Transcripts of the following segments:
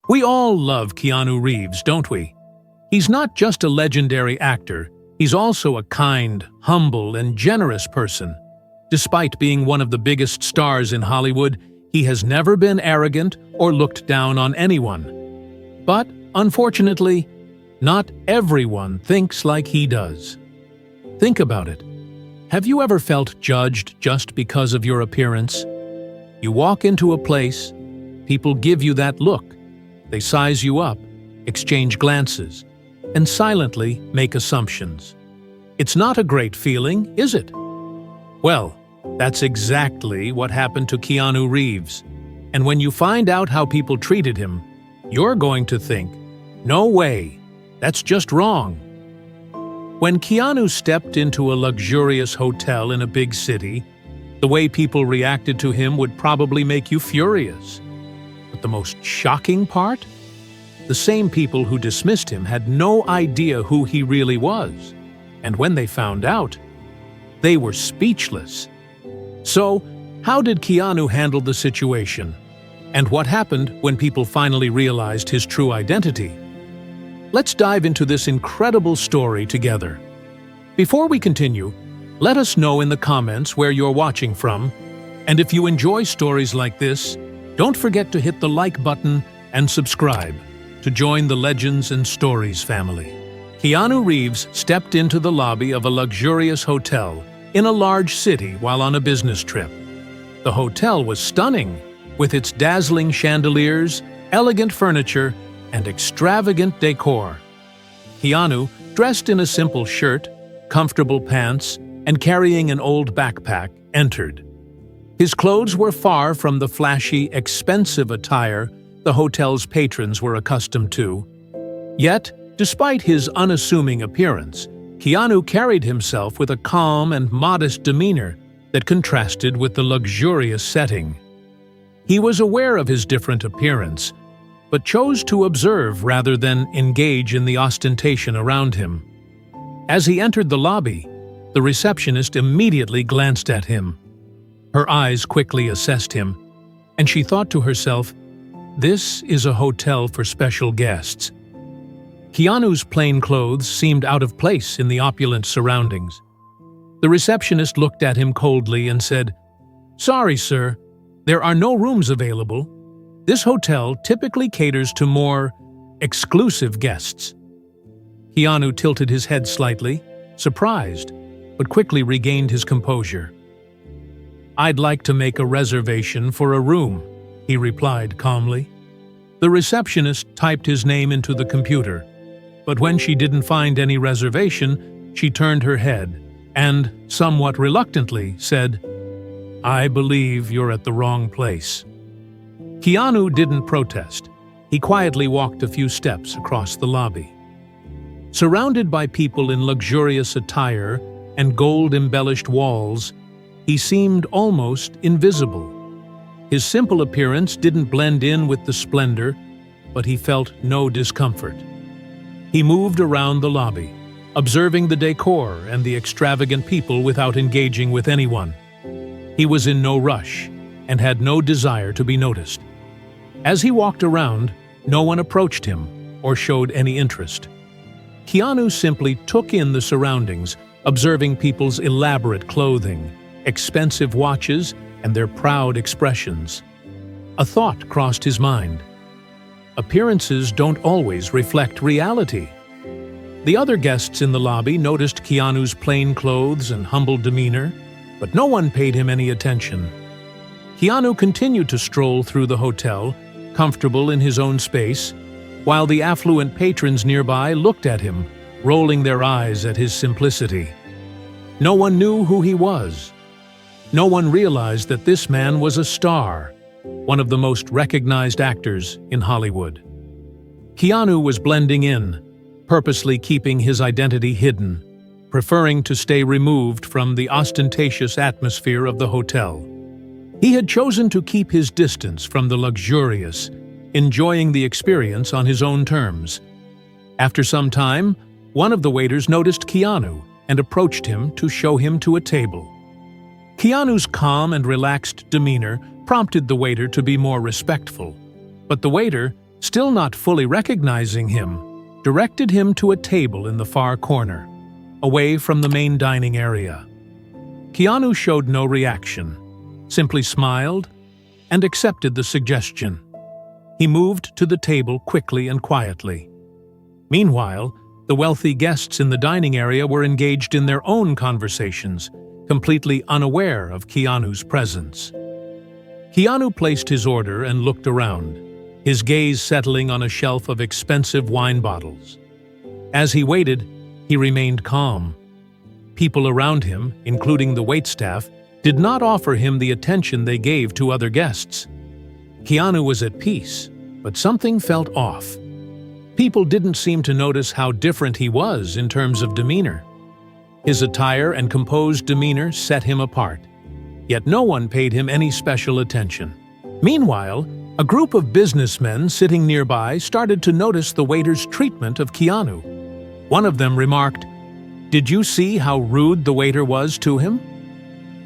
We all love Keanu Reeves, don't we? He's not just a legendary actor, he's also a kind, humble, and generous person. Despite being one of the biggest stars in Hollywood, he has never been arrogant or looked down on anyone. But, unfortunately, not everyone thinks like he does. Think about it. Have you ever felt judged just because of your appearance? You walk into a place, people give you that look. They size you up, exchange glances, and silently make assumptions. It's not a great feeling, is it? Well, that's exactly what happened to Keanu Reeves. And when you find out how people treated him, you're going to think, no way, that's just wrong. When Keanu stepped into a luxurious hotel in a big city, the way people reacted to him would probably make you furious. But the most shocking part? The same people who dismissed him had no idea who he really was. And when they found out, they were speechless. So, how did Keanu handle the situation? And what happened when people finally realized his true identity? Let's dive into this incredible story together. Before we continue, let us know in the comments where you're watching from. And if you enjoy stories like this, don't forget to hit the like button and subscribe to join the Legends and Stories family. Keanu Reeves stepped into the lobby of a luxurious hotel in a large city while on a business trip. The hotel was stunning, with its dazzling chandeliers, elegant furniture, and extravagant decor. Keanu, dressed in a simple shirt, comfortable pants, and carrying an old backpack, entered. His clothes were far from the flashy, expensive attire the hotel's patrons were accustomed to. Yet, despite his unassuming appearance, Keanu carried himself with a calm and modest demeanor that contrasted with the luxurious setting. He was aware of his different appearance, but chose to observe rather than engage in the ostentation around him. As he entered the lobby, the receptionist immediately glanced at him. Her eyes quickly assessed him, and she thought to herself, "This is a hotel for special guests." Keanu's plain clothes seemed out of place in the opulent surroundings. The receptionist looked at him coldly and said, "Sorry, sir, there are no rooms available. This hotel typically caters to more exclusive guests." Keanu tilted his head slightly, surprised, but quickly regained his composure. "I'd like to make a reservation for a room," he replied calmly. The receptionist typed his name into the computer, but when she didn't find any reservation, she turned her head and, somewhat reluctantly, said, "I believe you're at the wrong place." Keanu didn't protest. He quietly walked a few steps across the lobby. Surrounded by people in luxurious attire and gold-embellished walls, he seemed almost invisible. His simple appearance didn't blend in with the splendor, but he felt no discomfort. He moved around the lobby, observing the decor and the extravagant people without engaging with anyone. He was in no rush and had no desire to be noticed. As he walked around, no one approached him or showed any interest. Keanu simply took in the surroundings, observing people's elaborate clothing, expensive watches, and their proud expressions. A thought crossed his mind. Appearances don't always reflect reality. The other guests in the lobby noticed Keanu's plain clothes and humble demeanor, but no one paid him any attention. Keanu continued to stroll through the hotel, comfortable in his own space, while the affluent patrons nearby looked at him, rolling their eyes at his simplicity. No one knew who he was. No one realized that this man was a star, one of the most recognized actors in Hollywood. Keanu was blending in, purposely keeping his identity hidden, preferring to stay removed from the ostentatious atmosphere of the hotel. He had chosen to keep his distance from the luxurious, enjoying the experience on his own terms. After some time, one of the waiters noticed Keanu and approached him to show him to a table. Keanu's calm and relaxed demeanor prompted the waiter to be more respectful, but the waiter, still not fully recognizing him, directed him to a table in the far corner, away from the main dining area. Keanu showed no reaction, simply smiled and accepted the suggestion. He moved to the table quickly and quietly. Meanwhile, the wealthy guests in the dining area were engaged in their own conversations, completely unaware of Keanu's presence. Keanu placed his order and looked around, his gaze settling on a shelf of expensive wine bottles. As he waited, he remained calm. People around him, including the waitstaff, did not offer him the attention they gave to other guests. Keanu was at peace, but something felt off. People didn't seem to notice how different he was in terms of demeanor. His attire and composed demeanor set him apart, yet no one paid him any special attention. Meanwhile, a group of businessmen sitting nearby started to notice the waiter's treatment of Keanu. One of them remarked, "Did you see how rude the waiter was to him?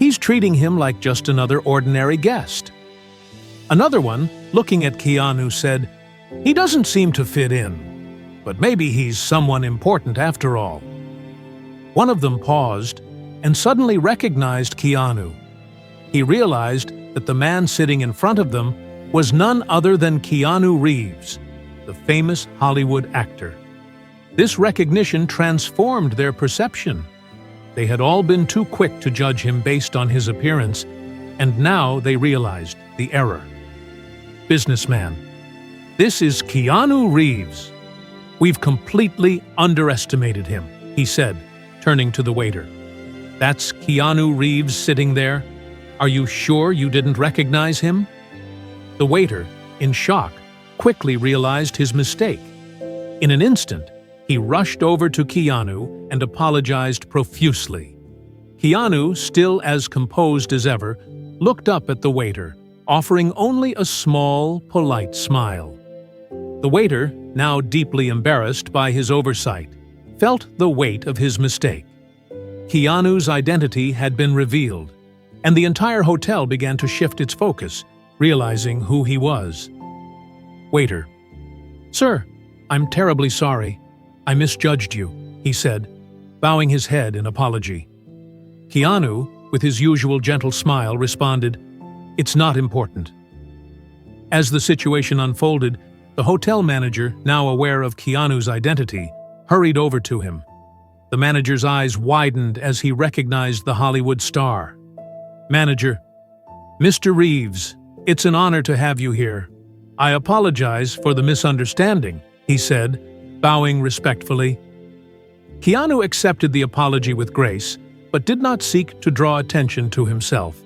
He's treating him like just another ordinary guest." Another one, looking at Keanu, said, "He doesn't seem to fit in, but maybe he's someone important after all." One of them paused and suddenly recognized Keanu. He realized that the man sitting in front of them was none other than Keanu Reeves, the famous Hollywood actor. This recognition transformed their perception. They had all been too quick to judge him based on his appearance, and now they realized the error. "Businessman, this is Keanu Reeves. We've completely underestimated him," he said, turning to the waiter. "That's Keanu Reeves sitting there? Are you sure you didn't recognize him?" The waiter, in shock, quickly realized his mistake. In an instant, he rushed over to Keanu and apologized profusely. Keanu, still as composed as ever, looked up at the waiter, offering only a small, polite smile. The waiter, now deeply embarrassed by his oversight, felt the weight of his mistake. Keanu's identity had been revealed, and the entire hotel began to shift its focus, realizing who he was. Waiter, "Sir, I'm terribly sorry. I misjudged you," he said, bowing his head in apology. Keanu, with his usual gentle smile, responded, "It's not important." As the situation unfolded, the hotel manager, now aware of Keanu's identity, hurried over to him. The manager's eyes widened as he recognized the Hollywood star. "Manager, Mr. Reeves, it's an honor to have you here. I apologize for the misunderstanding," he said, bowing respectfully. Keanu accepted the apology with grace, but did not seek to draw attention to himself.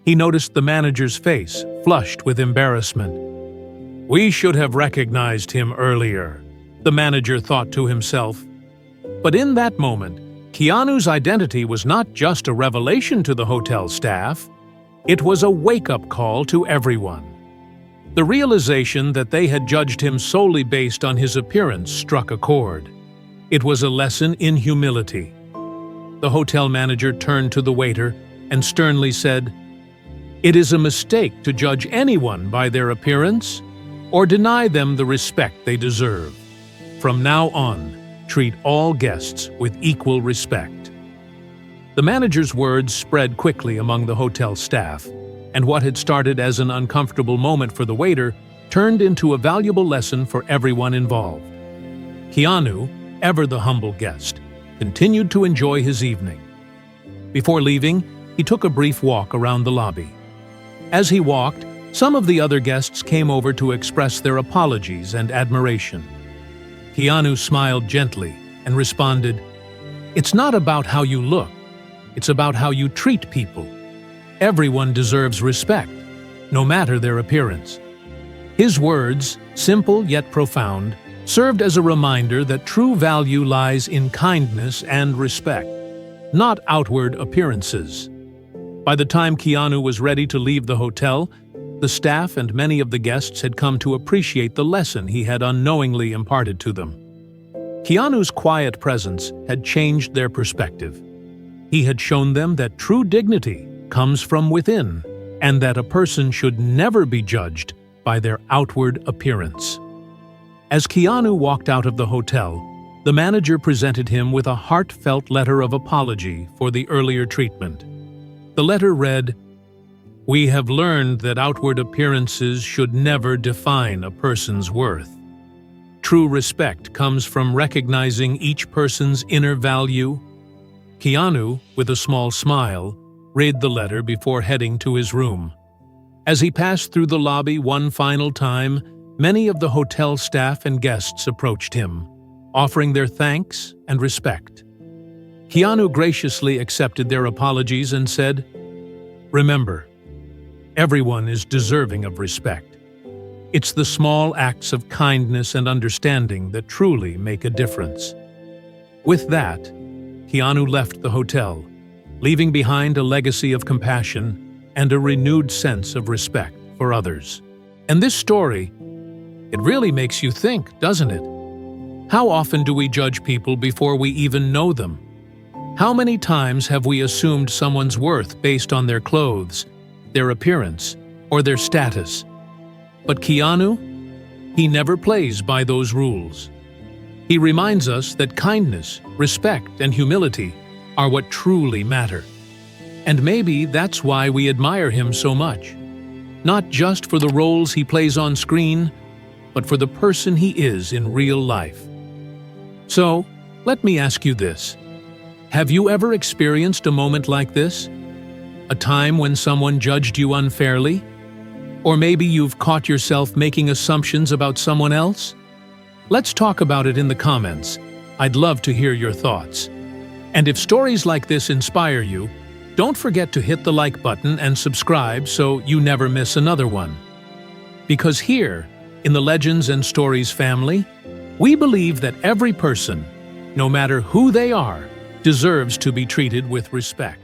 He noticed the manager's face, flushed with embarrassment. "We should have recognized him earlier," the manager thought to himself. But in that moment, Keanu's identity was not just a revelation to the hotel staff, it was a wake-up call to everyone. The realization that they had judged him solely based on his appearance struck a chord. It was a lesson in humility. The hotel manager turned to the waiter and sternly said, "It is a mistake to judge anyone by their appearance or deny them the respect they deserve. From now on, treat all guests with equal respect." The manager's words spread quickly among the hotel staff, and what had started as an uncomfortable moment for the waiter turned into a valuable lesson for everyone involved. Keanu, ever the humble guest, continued to enjoy his evening. Before leaving, he took a brief walk around the lobby. As he walked, some of the other guests came over to express their apologies and admiration. Keanu smiled gently and responded, "It's not about how you look, it's about how you treat people. Everyone deserves respect, no matter their appearance." His words, simple yet profound, served as a reminder that true value lies in kindness and respect, not outward appearances. By the time Keanu was ready to leave the hotel, the staff and many of the guests had come to appreciate the lesson he had unknowingly imparted to them. Keanu's quiet presence had changed their perspective. He had shown them that true dignity comes from within, and that a person should never be judged by their outward appearance. As Keanu walked out of the hotel, the manager presented him with a heartfelt letter of apology for the earlier treatment. The letter read, "We have learned that outward appearances should never define a person's worth. True respect comes from recognizing each person's inner value." Keanu, with a small smile, read the letter before heading to his room. As he passed through the lobby one final time, many of the hotel staff and guests approached him, offering their thanks and respect. Keanu graciously accepted their apologies and said, "Remember, everyone is deserving of respect. It's the small acts of kindness and understanding that truly make a difference." With that, Keanu left the hotel, leaving behind a legacy of compassion and a renewed sense of respect for others. And this story, it really makes you think, doesn't it? How often do we judge people before we even know them? How many times have we assumed someone's worth based on their clothes, their appearance, or their status? But Keanu, he never plays by those rules. He reminds us that kindness, respect, and humility are what truly matter. And maybe that's why we admire him so much. Not just for the roles he plays on screen, but for the person he is in real life. So, let me ask you this. Have you ever experienced a moment like this? A time when someone judged you unfairly? Or maybe you've caught yourself making assumptions about someone else? Let's talk about it in the comments. I'd love to hear your thoughts. And if stories like this inspire you, don't forget to hit the like button and subscribe so you never miss another one. Because here, in the Legends and Stories family, we believe that every person, no matter who they are, deserves to be treated with respect.